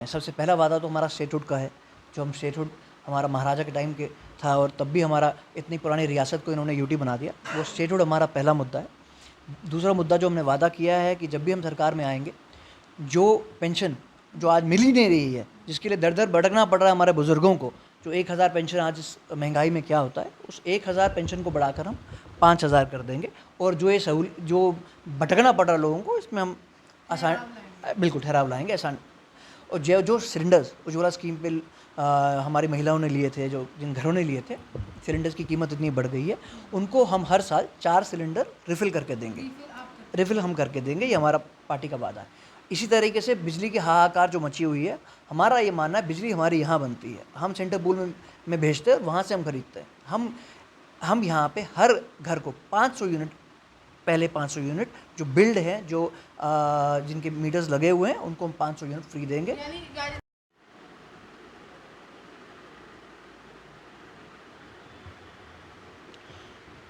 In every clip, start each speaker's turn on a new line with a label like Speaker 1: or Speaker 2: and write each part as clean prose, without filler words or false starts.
Speaker 1: सबसे पहला वादा तो हमारा स्टेटहुड का है, जो हम स्टेटहुड हमारा महाराजा के टाइम के था और तब भी हमारा इतनी पुरानी रियासत को इन्होंने यूटी बना दिया। वो स्टेटहुड हमारा पहला मुद्दा है। दूसरा मुद्दा जो हमने वादा किया है कि जब भी हम सरकार में आएंगे, जो पेंशन जो आज मिल ही नहीं रही है, जिसके लिए दर दर भटकना पड़ रहा है हमारे बुज़ुर्गों को, जो 1000 पेंशन आज इस महंगाई में क्या होता है, उस 1000 पेंशन को बढ़ाकर हम 5000 कर देंगे। और जो भटकना पड़ रहा है लोगों को, इसमें हम आसान बिल्कुल ठहराव लाएंगे आसान। और जो जो सिलेंडर्स उज्ज्वला स्कीम पे हमारी महिलाओं ने लिए थे, जो जिन घरों ने लिए थे, सिलेंडर्स की कीमत इतनी बढ़ गई है, उनको हम हर साल 4 सिलेंडर रिफ़िल करके देंगे। रिफ़िल हम करके देंगे, ये हमारा पार्टी का वादा है। इसी तरीके से बिजली की हाहाकार जो मची हुई है, हमारा ये मानना है बिजली हमारी यहाँ बनती है, हम सेंट्रल पूल में भेजते हैं, वहाँ से हम खरीदते हैं। हम यहाँ पे हर घर को 500 यूनिट, पहले 500 यूनिट जो बिल्ड है, जो जिनके मीटर्स लगे हुए हैं, उनको हम 500 यूनिट फ्री देंगे।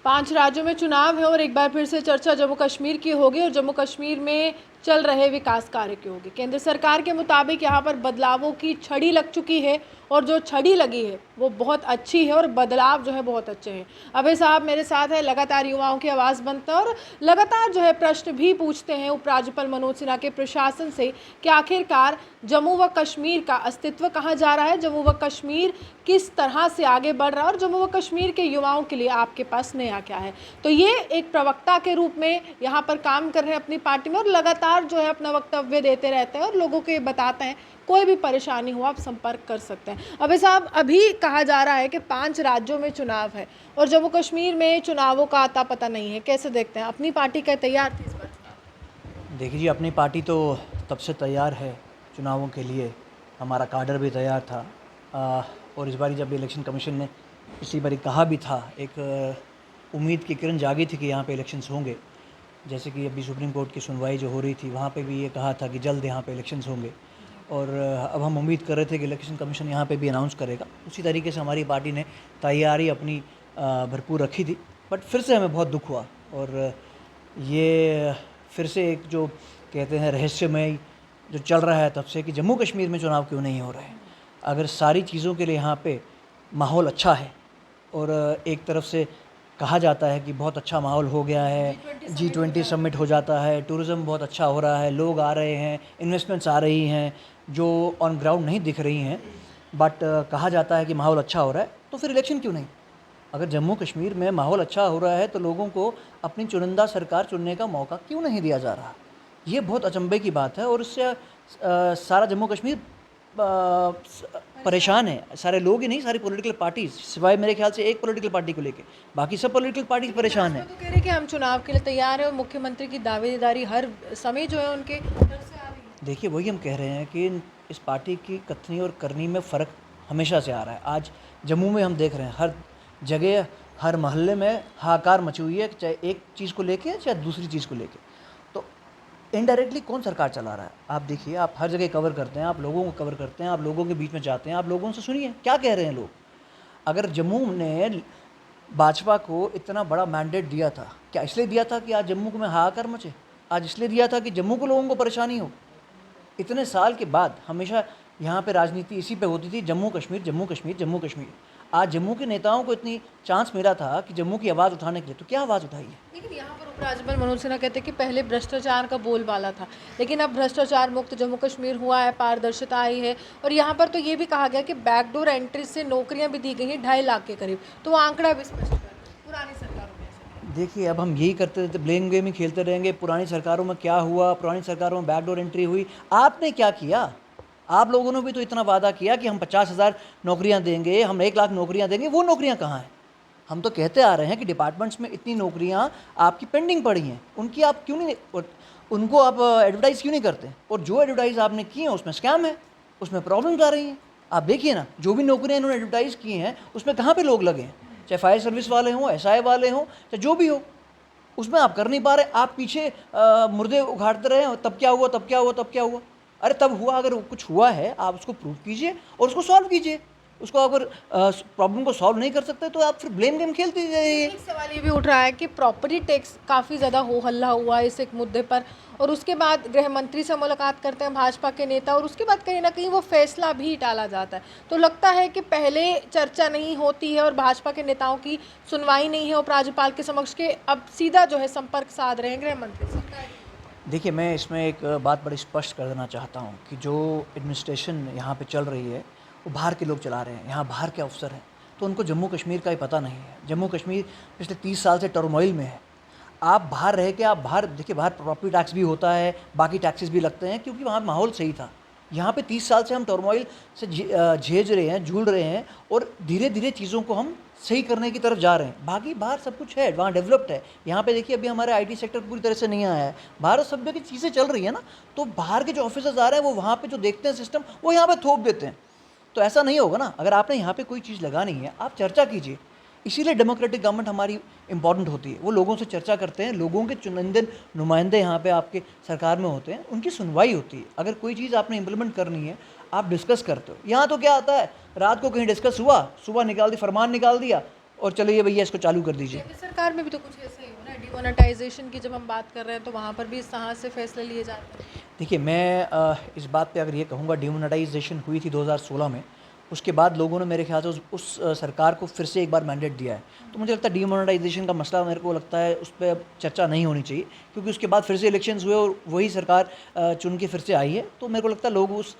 Speaker 2: 5 राज्यों में चुनाव है और एक बार फिर से चर्चा जम्मू कश्मीर की होगी और जम्मू कश्मीर में चल रहे विकास कार्य की होगी। केंद्र सरकार के मुताबिक यहाँ पर बदलावों की छड़ी लग चुकी है और जो छड़ी लगी है वो बहुत अच्छी है और बदलाव जो है बहुत अच्छे हैं। अभय साहब मेरे साथ है, लगातार युवाओं की आवाज़ बनता है और लगातार जो है प्रश्न भी पूछते हैं उपराज्यपाल मनोज सिन्हा के प्रशासन से कि आखिरकार जम्मू व कश्मीर का अस्तित्व कहाँ जा रहा है, जम्मू व कश्मीर किस तरह से आगे बढ़ रहा है और जम्मू व कश्मीर के युवाओं के लिए आपके पास नया क्या है। तो ये एक प्रवक्ता के रूप में यहाँ पर काम कर रहे हैं अपनी पार्टी में और लगातार जो है अपना वक्तव्य देते रहते हैं और लोगों को ये बताते हैं कोई भी परेशानी हो आप संपर्क कर सकते हैं। अबे साहब, अभी कहा जा रहा है कि 5 राज्यों में चुनाव है और जम्मू कश्मीर में चुनावों का आता पता नहीं है, कैसे देखते हैं? अपनी पार्टी का तैयार थी इस बार?
Speaker 1: देखिए जी, अपनी पार्टी तो तब से तैयार है चुनावों के लिए, हमारा काडर भी तैयार था। और इस बार जब इलेक्शन कमीशन ने पिछली बार कहा भी था, एक उम्मीद की किरण जागी थी कि यहाँ पे इलेक्शंस होंगे। जैसे कि अभी सुप्रीम कोर्ट की सुनवाई जो हो रही थी, वहाँ पे भी ये कहा था कि जल्द यहाँ पे इलेक्शंस होंगे। और अब हम उम्मीद कर रहे थे कि इलेक्शन कमीशन यहाँ पे भी अनाउंस करेगा। उसी तरीके से हमारी पार्टी ने तैयारी अपनी भरपूर रखी थी, बट फिर से हमें बहुत दुख हुआ। और ये फिर से एक जो कहते हैं रहस्यमय जो चल रहा है तब से कि जम्मू कश्मीर में चुनाव क्यों नहीं हो रहे हैं। अगर सारी चीज़ों के लिए यहाँ पे माहौल अच्छा है और एक तरफ से कहा जाता है कि बहुत अच्छा माहौल हो गया है, G20 समिट हो जाता है, टूरिज़्म बहुत अच्छा हो रहा है, लोग आ रहे हैं, इन्वेस्टमेंट्स आ रही हैं जो ऑन ग्राउंड नहीं दिख रही हैं, बट कहा जाता है कि माहौल अच्छा हो रहा है, तो फिर इलेक्शन क्यों नहीं? अगर जम्मू कश्मीर में माहौल अच्छा हो रहा है तो लोगों को अपनी चुनिंदा सरकार चुनने का मौका क्यों नहीं दिया जा रहा? ये बहुत अचंभे की बात है और इससे सारा जम्मू कश्मीर परेशान है। सारे लोग ही नहीं, सारी पॉलिटिकल पार्टीज, सिवाय मेरे ख्याल से एक पॉलिटिकल पार्टी को लेके बाकी सब पॉलिटिकल पार्टीज परेशान है।
Speaker 2: तो कह रहे हैं कि हम चुनाव के लिए तैयार हैं और मुख्यमंत्री की दावेदारी हर समय जो है उनके तरफ से आ रही है।
Speaker 1: देखिए, वही हम कह रहे हैं कि इस पार्टी की कथनी और करनी में फ़र्क हमेशा से आ रहा है। आज जम्मू में हम देख रहे हैं हर जगह, हर मोहल्ले में हाहाकार मची हुई है, चाहे एक चीज़ को लेके चाहे दूसरी चीज़ को लेके। तो इनडायरेक्टली कौन सरकार चला रहा है? आप देखिए, आप हर जगह कवर करते हैं, आप लोगों को कवर करते हैं, आप लोगों के बीच में जाते हैं, आप लोगों से सुनिए क्या कह रहे हैं लोग। अगर जम्मू ने भाजपा को इतना बड़ा मैंडेट दिया था, क्या इसलिए दिया था कि आज जम्मू में हाहाकार मचे? आज इसलिए दिया था कि जम्मू के लोगों को परेशानी हो? इतने साल के बाद हमेशा यहाँ पे राजनीति इसी पे होती थी, जम्मू कश्मीर, जम्मू कश्मीर, जम्मू कश्मीर। आज जम्मू के नेताओं को इतनी चांस मिला था कि जम्मू की आवाज़ उठाने के लिए, तो क्या आवाज़ उठाई है?
Speaker 2: लेकिन यहाँ पर उपराज्यपाल मनोज सिन्हा कहते हैं कि पहले भ्रष्टाचार का बोलबाला था, लेकिन अब भ्रष्टाचार मुक्त जम्मू कश्मीर हुआ है, पारदर्शिता आई है और यहाँ पर तो ये भी कहा गया कि बैकडोर एंट्री से नौकरियाँ भी दी गई हैं 2.5 लाख के करीब, तो वो आंकड़ा भी स्पष्ट कर पुरानी सरकारों में ऐसा।
Speaker 1: देखिए, अब हम यही करते रहते, ब्लेम गेम ही खेलते रहेंगे। पुरानी सरकारों में क्या हुआ, पुरानी सरकारों में बैकडोर एंट्री हुई, आपने क्या किया? आप लोगों ने भी तो इतना वादा किया कि हम 50,000 नौकरियां देंगे, हम 1 लाख नौकरियां देंगे। वो नौकरियां कहाँ हैं? हम तो कहते आ रहे हैं कि डिपार्टमेंट्स में इतनी नौकरियां आपकी पेंडिंग पड़ी हैं, उनकी आप क्यों नहीं, उनको आप एडवर्टाइज़ क्यों नहीं करते? और जो एडवर्टाइज़ आपने किए हैं उसमें स्कैम है, उसमें प्रॉब्लम्स आ रही हैं। आप देखिए ना, जो भी नौकरियां इन्होंने एडवर्टाइज़ की हैं उसमें कहाँ पे लोग लगे हैं, चाहे फायर सर्विस वाले हों, SI वाले हों, चाहे जो भी हो, उसमें आप कर नहीं पा रहे। आप पीछे मुर्दे उखाड़ते रहे, तब क्या हुआ, तब क्या हुआ, तब क्या हुआ। अरे तब हुआ, अगर कुछ हुआ है आप उसको प्रूव कीजिए और उसको सॉल्व कीजिए। उसको अगर प्रॉब्लम को सॉल्व नहीं कर सकते तो आप फिर ब्लेम गेम खेलते जाइए।
Speaker 2: एक सवाल ये भी उठ रहा है कि प्रॉपर्टी टैक्स काफ़ी ज़्यादा हो हल्ला हुआ है इस एक मुद्दे पर, और उसके बाद गृह मंत्री से मुलाकात करते हैं भाजपा के नेता, और उसके बाद कहीं ना कहीं वो फैसला भी टाला जाता है। तो लगता है कि पहले चर्चा नहीं होती है और भाजपा के नेताओं की सुनवाई नहीं है उपराज्यपाल के समक्ष, के अब सीधा जो है संपर्क साध रहे हैं गृह मंत्री से।
Speaker 1: देखिए, मैं इसमें एक बात बड़ी स्पष्ट कर देना चाहता हूँ कि जो एडमिनिस्ट्रेशन यहाँ पे चल रही है वो बाहर के लोग चला रहे हैं, यहाँ बाहर के अफसर हैं, तो उनको जम्मू कश्मीर का ही पता नहीं है। जम्मू कश्मीर पिछले 30 साल से टर्मोइल में है। आप बाहर रह के, आप बाहर देखिए, बाहर प्रॉपर्टी टैक्स भी होता है, बाकी टैक्सेस भी लगते हैं, क्योंकि वहाँ माहौल सही था। यहाँ पे 30 साल से हम टर्मोइल से झेज रहे हैं, जूझ रहे हैं, और धीरे धीरे चीज़ों को हम सही करने की तरफ जा रहे हैं। बाकी बाहर सब कुछ है, वहाँ डेवलप्ड है। यहाँ पे देखिए, अभी हमारे आईटी सेक्टर पूरी तरह से नहीं आया है, बाहर सब जगह चीज़ें चल रही है ना, तो बाहर के जो ऑफिसर्स आ रहे हैं वो वहाँ पे जो देखते हैं सिस्टम, वो यहाँ पे थोप देते हैं। तो ऐसा नहीं होगा ना। अगर आपने यहाँ पे कोई चीज़ लगानी है, आप चर्चा कीजिए। इसीलिए डेमोक्रेटिक गवर्नमेंट हमारी इंपॉर्टेंट होती है। वो लोगों से चर्चा करते हैं, लोगों के चुनिंदे नुमाइंदे यहाँ पे आपके सरकार में होते हैं, उनकी सुनवाई होती है। अगर कोई चीज़ आपने इम्प्लीमेंट करनी है, आप डिस्कस करते हो। यहाँ तो क्या आता है, रात को कहीं डिस्कस हुआ, सुबह निकाल दी, फरमान निकाल दिया और चलिए भैया इसको चालू कर दीजिए।
Speaker 2: केंद्र सरकार में भी तो कुछ ऐसा ही हो ना, डिमोनेटाइजेशन की जब हम बात कर रहे हैं तो वहाँ पर भी इस तरह से फैसले लिए जाते हैं।
Speaker 1: देखिए, मैं इस बात पे अगर ये कहूँगा, डिमोनेटाइजेशन हुई थी 2016 में, उसके बाद लोगों ने मेरे ख्याल से उस सरकार को फिर से एक बार मैंडेट दिया है। तो मुझे लगता है डिमोनेटाइजेशन का मसला, मेरे को लगता है उस पर अब चर्चा नहीं होनी चाहिए, क्योंकि उसके बाद फिर से इलेक्शंस हुए और वही सरकार चुन के फिर से आई है। तो मेरे को लगता है लोग उस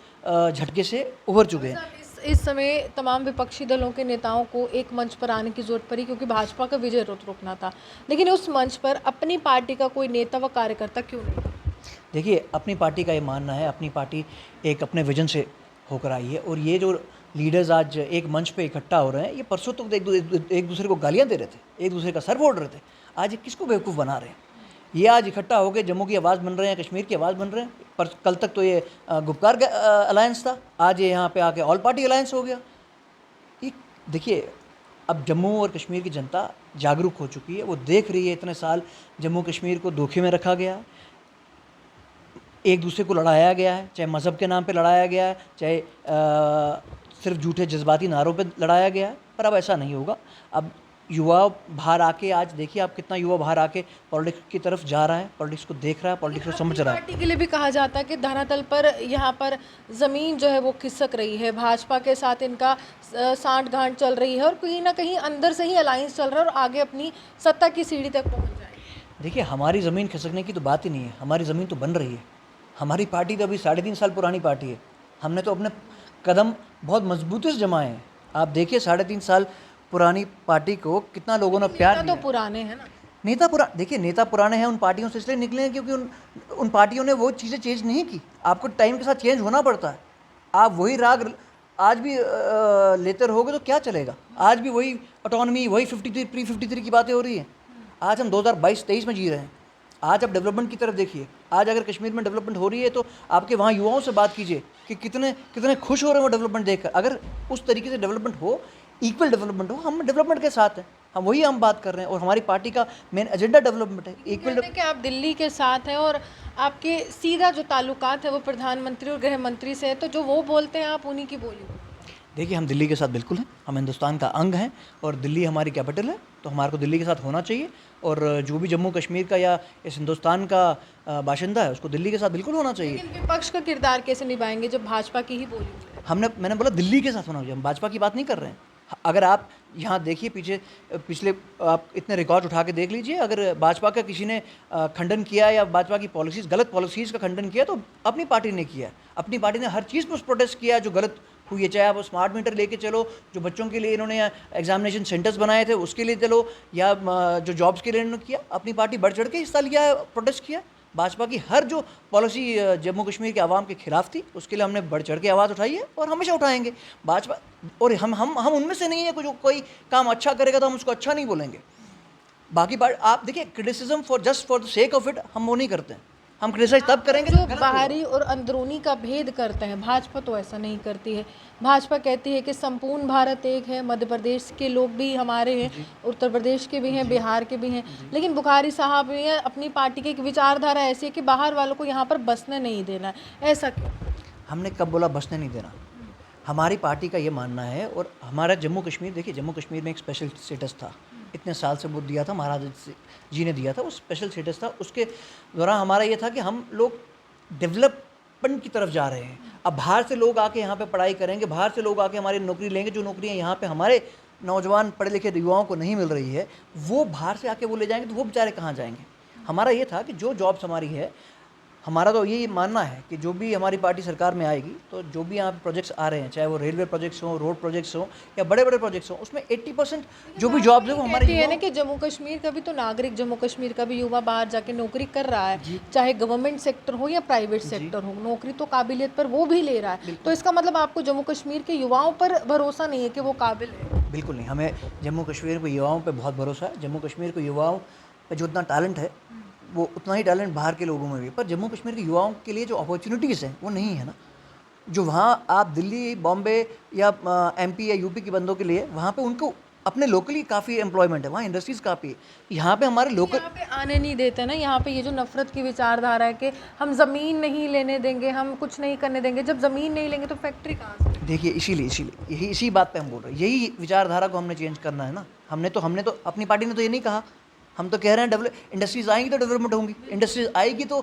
Speaker 1: झटके से उभर चुके हैं।
Speaker 2: इस समय तमाम विपक्षी दलों के नेताओं को एक मंच पर आने की जरूरत पड़ी, क्योंकि भाजपा का विजय रथ रोकना था, लेकिन उस मंच पर अपनी पार्टी का कोई नेता व कार्यकर्ता क्यों नहीं?
Speaker 1: देखिए, अपनी पार्टी का ये मानना है, अपनी पार्टी एक अपने विजन से होकर आई है, और ये जो लीडर्स आज एक मंच पे इकट्ठा हो रहे हैं, ये परसों तक एक दूसरे को गालियां दे रहे थे, एक दूसरे का सर फोड़ रहे थे। आज ये किसको बेवकूफ़ बना रहे हैं? ये आज इकट्ठा होकर जम्मू की आवाज़ बन रहे हैं, कश्मीर की आवाज़ बन रहे हैं। पर कल तक तो ये गुपकार अलायंस था, आज ये यहाँ पे आके ऑल पार्टी अलायंस हो गया। ये देखिए, अब जम्मू और कश्मीर की जनता जागरूक हो चुकी है, वो देख रही है इतने साल जम्मू कश्मीर को धोखे में रखा गया है, एक दूसरे को लड़ाया गया है, चाहे मज़हब के नाम पे लड़ाया गया है, चाहे सिर्फ झूठे जज्बाती नारों पे लड़ाया गया है। पर अब ऐसा नहीं होगा। अब युवा बाहर आके, आज देखिए आप कितना युवा बाहर आके पॉलिटिक्स की तरफ जा रहा है, पॉलिटिक्स को देख रहा है, पॉलिटिक्स को समझ रहा है।
Speaker 2: पार्टी के लिए भी कहा जाता है कि धरातल पर यहाँ पर ज़मीन जो है वो खिसक रही है, भाजपा के साथ इनका सांठ गांठ चल रही है, और कहीं ना कहीं अंदर से ही अलायंस चल रहा है और आगे अपनी सत्ता की सीढ़ी तक पहुँच जाए।
Speaker 1: देखिए, हमारी ज़मीन खिसकने की तो बात ही नहीं है, हमारी ज़मीन तो बन रही है। हमारी पार्टी तो अभी 3.5 साल पुरानी पार्टी है। हमने तो अपने कदम बहुत मजबूती से जमाए हैं। आप देखिए, 3.5 साल पुरानी पार्टी को कितना लोगों ने प्यार
Speaker 2: नेता
Speaker 1: दिया।
Speaker 2: तो पुराने हैं ना।
Speaker 1: देखिए, नेता पुराने हैं, उन पार्टियों से इसलिए निकले हैं क्योंकि उन पार्टियों ने वो चीज़ें चेंज नहीं की। आपको टाइम के साथ चेंज होना पड़ता है। आप वही राग आज भी लेते रहोगे तो क्या चलेगा? आज भी वही ऑटोनॉमी, वही 53 प्री-53 की बातें हो रही हैं। आज हम 2022-23 में जी रहे हैं। आज आप डेवलपमेंट की तरफ देखिए। आज अगर कश्मीर में डेवलपमेंट हो रही है तो आपके वहाँ युवाओं से बात कीजिए कि कितने खुश हो रहे हैं वो डेवलपमेंट देखकर। अगर उस तरीके से डेवलपमेंट हो, इक्वल डेवलपमेंट हो, हम डेवलपमेंट के साथ हैं, हम बात कर रहे हैं, और हमारी पार्टी का मेन एजेंडा डेवलपमेंट है, इक्वल।
Speaker 2: कि आप दिल्ली के साथ हैं और आपके सीधा जो ताल्लुकात है वो प्रधानमंत्री और गृह मंत्री से है, तो जो वो बोलते हैं आप उन्हीं की बोली।
Speaker 1: देखिए, हम दिल्ली के साथ बिल्कुल हैं, हम हिंदुस्तान का अंग हैं, और दिल्ली हमारी कैपिटल है, तो हमारे को दिल्ली के साथ होना चाहिए। और जो भी जम्मू कश्मीर का या इस हिंदुस्तान का बाशिंदा है, उसको दिल्ली के साथ बिल्कुल होना चाहिए।
Speaker 2: लेकिन विपक्ष का किरदार कैसे निभाएंगे जब भाजपा की ही बोली?
Speaker 1: मैंने बोला दिल्ली के साथ होना चाहिए, हम भाजपा की बात नहीं कर रहे हैं। अगर आप यहाँ देखिए, पिछले आप इतने रिकॉर्ड उठा के देख लीजिए, अगर भाजपा का किसी ने खंडन किया या भाजपा की पॉलिसीज़, गलत पॉलिसीज़ का खंडन किया, तो अपनी पार्टी ने किया। अपनी पार्टी ने हर चीज़ पर प्रोटेस्ट किया जो गलत हुई है। चाहे आप स्मार्ट मीटर लेके चलो, जो बच्चों के लिए इन्होंने एग्जामिनेशन सेंटर्स बनाए थे उसके लिए चलो, या जो जॉब्स के लिए इन्होंने किया, अपनी पार्टी बढ़ चढ़ के हिस्सा लिया, प्रोटेस्ट किया। भाजपा की हर जो पॉलिसी जम्मू कश्मीर के आवाम के खिलाफ थी, उसके लिए हमने बढ़ चढ़ के आवाज़ उठाई है और हमेशा उठाएंगे। भाजपा, और हम उनमें से नहीं है जो कोई काम अच्छा करेगा तो हम उसको अच्छा नहीं बोलेंगे। बाकी बात आप देखिए, criticism just for the sake of it हम वो नहीं करते हैं। हम क्रिटिसाइज तब करेंगे
Speaker 2: जो बाहरी और अंदरूनी का भेद करते हैं, भाजपा तो ऐसा नहीं करती है। भाजपा कहती है कि संपूर्ण भारत एक है, मध्य प्रदेश के लोग भी हमारे हैं, उत्तर प्रदेश के भी हैं, बिहार के भी हैं, लेकिन बुखारी साहब भी हैं, अपनी पार्टी की एक विचारधारा ऐसी है कि बाहर वालों को यहाँ पर बसने नहीं देना है। ऐसा क्यों?
Speaker 1: हमने कब बोला बसने नहीं देना? हमारी पार्टी का ये मानना है, और हमारा जम्मू कश्मीर, देखिए जम्मू कश्मीर में एक स्पेशल स्टेटस था, इतने साल से वो दिया था, महाराजा जी ने दिया था, वो स्पेशल स्टेटस था। उसके दौरान हमारा ये था कि हम लोग डेवलपमेंट की तरफ जा रहे हैं। अब बाहर से लोग आके यहाँ पे पढ़ाई करेंगे, बाहर से लोग आके हमारी नौकरी लेंगे, जो नौकरियाँ यहाँ पे हमारे नौजवान पढ़े लिखे युवाओं को नहीं मिल रही है, वो बाहर से आके वो ले जाएंगे, तो वो बेचारे कहाँ जाएंगे। हमारा ये था कि जो जॉब्स हमारी है, हमारा तो यही मानना है कि जो भी हमारी पार्टी सरकार में आएगी, तो जो भी यहाँ पे प्रोजेक्ट्स आ रहे हैं, चाहे वो रेलवे प्रोजेक्ट्स हों, रोड प्रोजेक्ट्स हों, या बड़े बड़े प्रोजेक्ट्स हों, उसमें 80% जो भी जॉब्स है वो हमारे
Speaker 2: कहती है ना कि जम्मू कश्मीर का भी तो नागरिक, जम्मू कश्मीर का भी युवा बाहर जाके नौकरी कर रहा है, चाहे गवर्नमेंट सेक्टर हो या प्राइवेट सेक्टर हो, नौकरी तो काबिलियत पर वो भी ले रहा है। तो इसका मतलब आपको जम्मू कश्मीर के युवाओं पर भरोसा नहीं है कि वो काबिल है?
Speaker 1: बिल्कुल नहीं, हमें जम्मू कश्मीर के युवाओं पे बहुत भरोसा है। जम्मू कश्मीर के युवाओं पे जो इतना टैलेंट है, वो उतना ही टैलेंट बाहर के लोगों में भी है। पर जम्मू कश्मीर के युवाओं के लिए जो अपॉर्चुनिटीज़ हैं वो नहीं है ना। जो वहाँ आप दिल्ली, बॉम्बे या एमपी या यूपी के बंदों के लिए, वहाँ पे उनको अपने लोकली काफ़ी एम्प्लॉयमेंट है, वहाँ इंडस्ट्रीज़ काफ़ी है। यहाँ पे हमारे लोकल
Speaker 2: यहाँ पे आने नहीं देते ना। यहाँ पे ये जो नफरत की विचारधारा है कि हम ज़मीन नहीं लेने देंगे, हम कुछ नहीं करने देंगे, जब ज़मीन नहीं लेंगे तो फैक्ट्री कहाँ से?
Speaker 1: देखिए, इसीलिए यही इसी बात पे हम बोल रहे हैं, यही विचारधारा को हमने चेंज करना है ना। हमने तो अपनी पार्टी ने तो ये नहीं कहा। हम तो कह रहे हैं इंडस्ट्रीज आएंगी तो डेवलपमेंट होंगी, इंडस्ट्रीज आएगी तो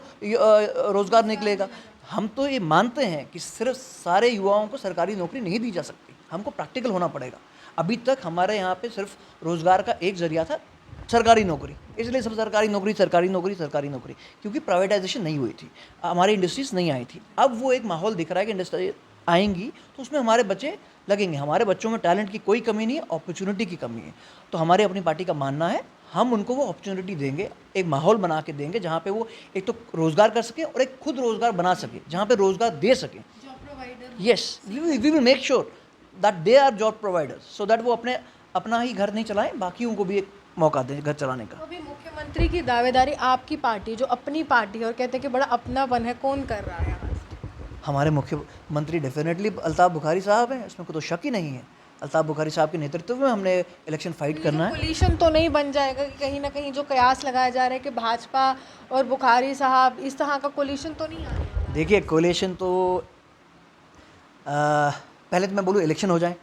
Speaker 1: रोज़गार निकलेगा। हम तो ये मानते हैं कि सिर्फ सारे युवाओं को सरकारी नौकरी नहीं दी जा सकती, हमको प्रैक्टिकल होना पड़ेगा। अभी तक हमारे यहाँ पे सिर्फ रोज़गार का एक ज़रिया था सरकारी नौकरी, इसलिए सब सरकारी नौकरी सरकारी नौकरी सरकारी नौकरी, क्योंकि प्राइवेटाइजेशन नहीं हुई थी, हमारी इंडस्ट्रीज नहीं आई थी। अब वो एक माहौल दिख रहा है कि इंडस्ट्री आएंगी तो उसमें हमारे बच्चे लगेंगे। हमारे बच्चों में टैलेंट की कोई कमी नहीं है, अपॉर्चुनिटी की कमी है। तो हमारी अपनी पार्टी का मानना है, हम उनको वो अपॉर्चुनिटी देंगे, एक माहौल बना के देंगे जहाँ पे वो एक तो रोज़गार कर सके और एक खुद रोज़गार बना सके, जहाँ पे रोज़गार दे सके। Yes, we will make sure that they are job providers, so that वो अपना ही घर नहीं चलाएं, बाकियों को भी एक मौका दें घर चलाने का।
Speaker 2: अभी मुख्यमंत्री की दावेदारी आपकी पार्टी, जो अपनी पार्टी है और कहते हैं कि बड़ा अपनापन है, कौन कर रहा है?
Speaker 1: हमारे मुख्यमंत्री डेफिनेटली अल्ताफ़ बुखारी साहब हैं, इसमें कोई तो शक ही नहीं है। अल्ताफ़ बुखारी साहब के नेतृत्व में हमने इलेक्शन फाइट करना है।
Speaker 2: कोलिशन तो नहीं बन जाएगा कि कहीं ना कहीं जो कयास लगाया जा रहा है कि भाजपा और बुखारी साहब, इस तरह का कोलिशन तो नहीं आएगा?
Speaker 1: देखिए, कोलिशन तो पहले तो मैं बोलूँ इलेक्शन हो जाए,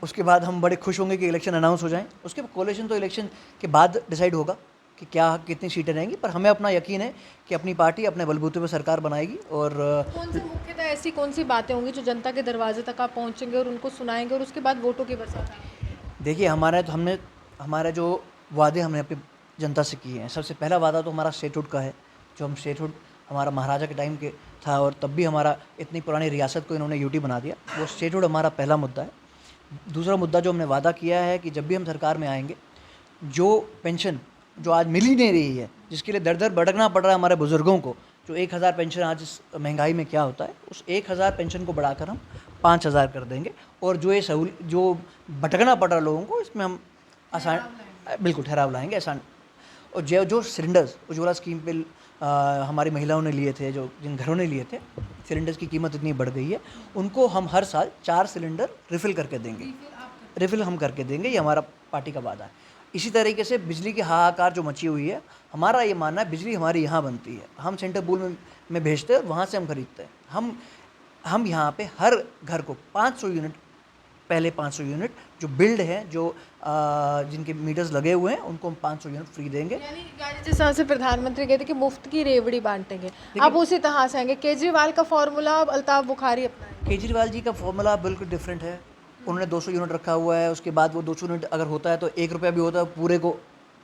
Speaker 1: उसके बाद हम बड़े खुश होंगे कि इलेक्शन अनाउंस हो जाएं। उसके कोलिशन तो इलेक्शन के बाद डिसाइड होगा कि क्या कितनी सीटें रहेंगी, पर हमें अपना यकीन है कि अपनी पार्टी अपने बलबूते पर सरकार बनाएगी। और
Speaker 2: कौन सी मुख्यतः ऐसी कौन सी बातें होंगी जो जनता के दरवाजे तक आप पहुंचेंगे और उनको सुनाएंगे और उसके बाद वोटों की बरसात आएगी?
Speaker 1: देखिए, हमारे जो वादे हमने अपनी जनता से किए हैं, सबसे पहला वादा तो हमारा स्टेटहुड का है। जो हम स्टेटहुड हमारा महाराजा के टाइम के था, और तब भी हमारा इतनी पुरानी रियासत को इन्होंने यूटी बना दिया, वो स्टेटहुड हमारा पहला मुद्दा है। दूसरा मुद्दा जो हमने वादा किया है कि जब भी हम सरकार में आएंगे, जो पेंशन जो आज मिल ही नहीं रही है, जिसके लिए दर दर भटकना पड़ रहा है हमारे बुज़ुर्गों को, जो 1000 पेंशन आज इस महंगाई में क्या होता है, उस 1000 पेंशन को बढ़ाकर हम 5000 कर देंगे। और जो भटकना पड़ रहा है लोगों को, इसमें हम आसान बिल्कुल ठहराव लाएंगे, आसान। और जो सिलेंडर्स उज्ज्वला स्कीम पे हमारी महिलाओं ने लिए थे, जो जिन घरों ने लिए थे, सिलेंडर्स की कीमत इतनी बढ़ गई है, उनको हम हर साल 4 सिलेंडर रिफ़िल करके देंगे, रिफ़िल हम करके देंगे। ये हमारा पार्टी का वादा है। इसी तरीके से बिजली की हाहाकार जो मची हुई है, हमारा ये मानना है बिजली हमारी यहाँ बनती है, हम सेंट्रल पूल में भेजते हैं, वहाँ से हम खरीदते हैं। हम यहाँ पे हर घर को 500 यूनिट, पहले 500 यूनिट जो बिल्ड है, जो जिनके मीटर्स लगे हुए हैं, उनको हम 500 यूनिट फ्री देंगे।
Speaker 2: यानी जिस तरह से प्रधानमंत्री कहते कि मुफ्त की रेवड़ी बांटेंगे, आप उसी तरह से आएंगे। केजरीवाल का फॉर्मूला अब अल्ताफ बुखारी अपनाएंगे?
Speaker 1: केजरीवाल जी का फॉर्मूला बिल्कुल डिफरेंट है। उन्होंने 200 यूनिट रखा हुआ है, उसके बाद वो 200 यूनिट अगर होता है तो 1 रुपया भी होता है, पूरे को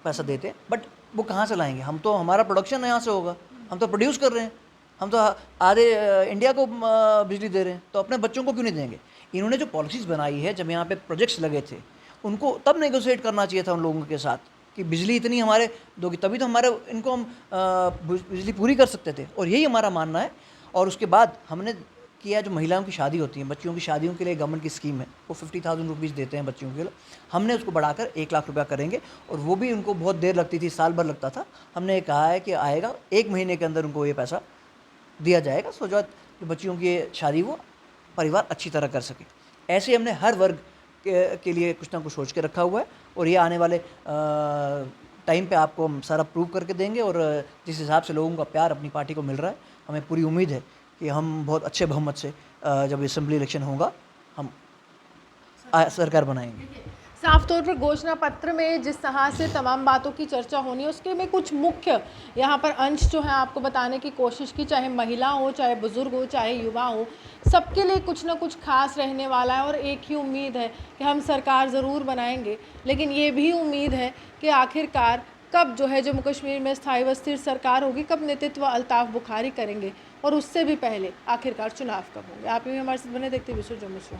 Speaker 1: पैसा देते हैं। बट वो कहाँ से लाएंगे? हम तो, हमारा प्रोडक्शन यहाँ से होगा, हम तो प्रोड्यूस कर रहे हैं, हम तो आधे इंडिया को बिजली दे रहे हैं, तो अपने बच्चों को क्यों नहीं देंगे? इन्होंने जो पॉलिसीज़ बनाई है, जब यहाँ पे प्रोजेक्ट्स लगे थे, उनको तब नेगोशिएट करना चाहिए था उन लोगों के साथ कि बिजली इतनी हमारे दोगी, तभी तो हमारे इनको हम बिजली पूरी कर सकते थे। और यही हमारा मानना है। और उसके बाद हमने किया, जो महिलाओं की शादी होती है, बच्चियों की शादियों के लिए गवर्नमेंट की स्कीम है, वो 50,000 रुपीज़ देते हैं बच्चियों के लिए, हमने उसको बढ़ाकर 1 लाख रुपया करेंगे। और वो भी उनको बहुत देर लगती थी, साल भर लगता था, हमने कहा है कि आएगा 1 महीने के अंदर उनको ये पैसा दिया जाएगा, सो जो बच्चियों की शादी वो परिवार अच्छी तरह कर सके। ऐसे हमने हर वर्ग के लिए कुछ ना कुछ सोच के रखा हुआ है, और ये आने वाले टाइम पे आपको हम सारा प्रूव करके देंगे। और जिस हिसाब से लोगों का प्यार अपनी पार्टी को मिल रहा है, हमें पूरी उम्मीद है कि हम बहुत अच्छे बहुमत से जब असेंबली इलेक्शन होगा, हम सरकार बनाएंगे।
Speaker 2: साफ तौर पर घोषणा पत्र में जिस तरह से तमाम बातों की चर्चा होनी है उसके में कुछ मुख्य यहाँ पर अंश जो है आपको बताने की कोशिश की, चाहे महिला हो, चाहे बुजुर्ग हो, चाहे युवा हो, सबके लिए कुछ ना कुछ खास रहने वाला है। और एक ही उम्मीद है कि हम सरकार ज़रूर बनाएंगे, लेकिन ये भी उम्मीद है कि आखिरकार कब जो है जम्मू कश्मीर में स्थायी व स्थिर सरकार होगी, कब नेतृत्व अल्ताफ़ बुखारी करेंगे और उससे भी पहले आखिरकार चुनाव कब होंगे। आप भी हमारे साथ बने, देखते विश्व जम्मू से।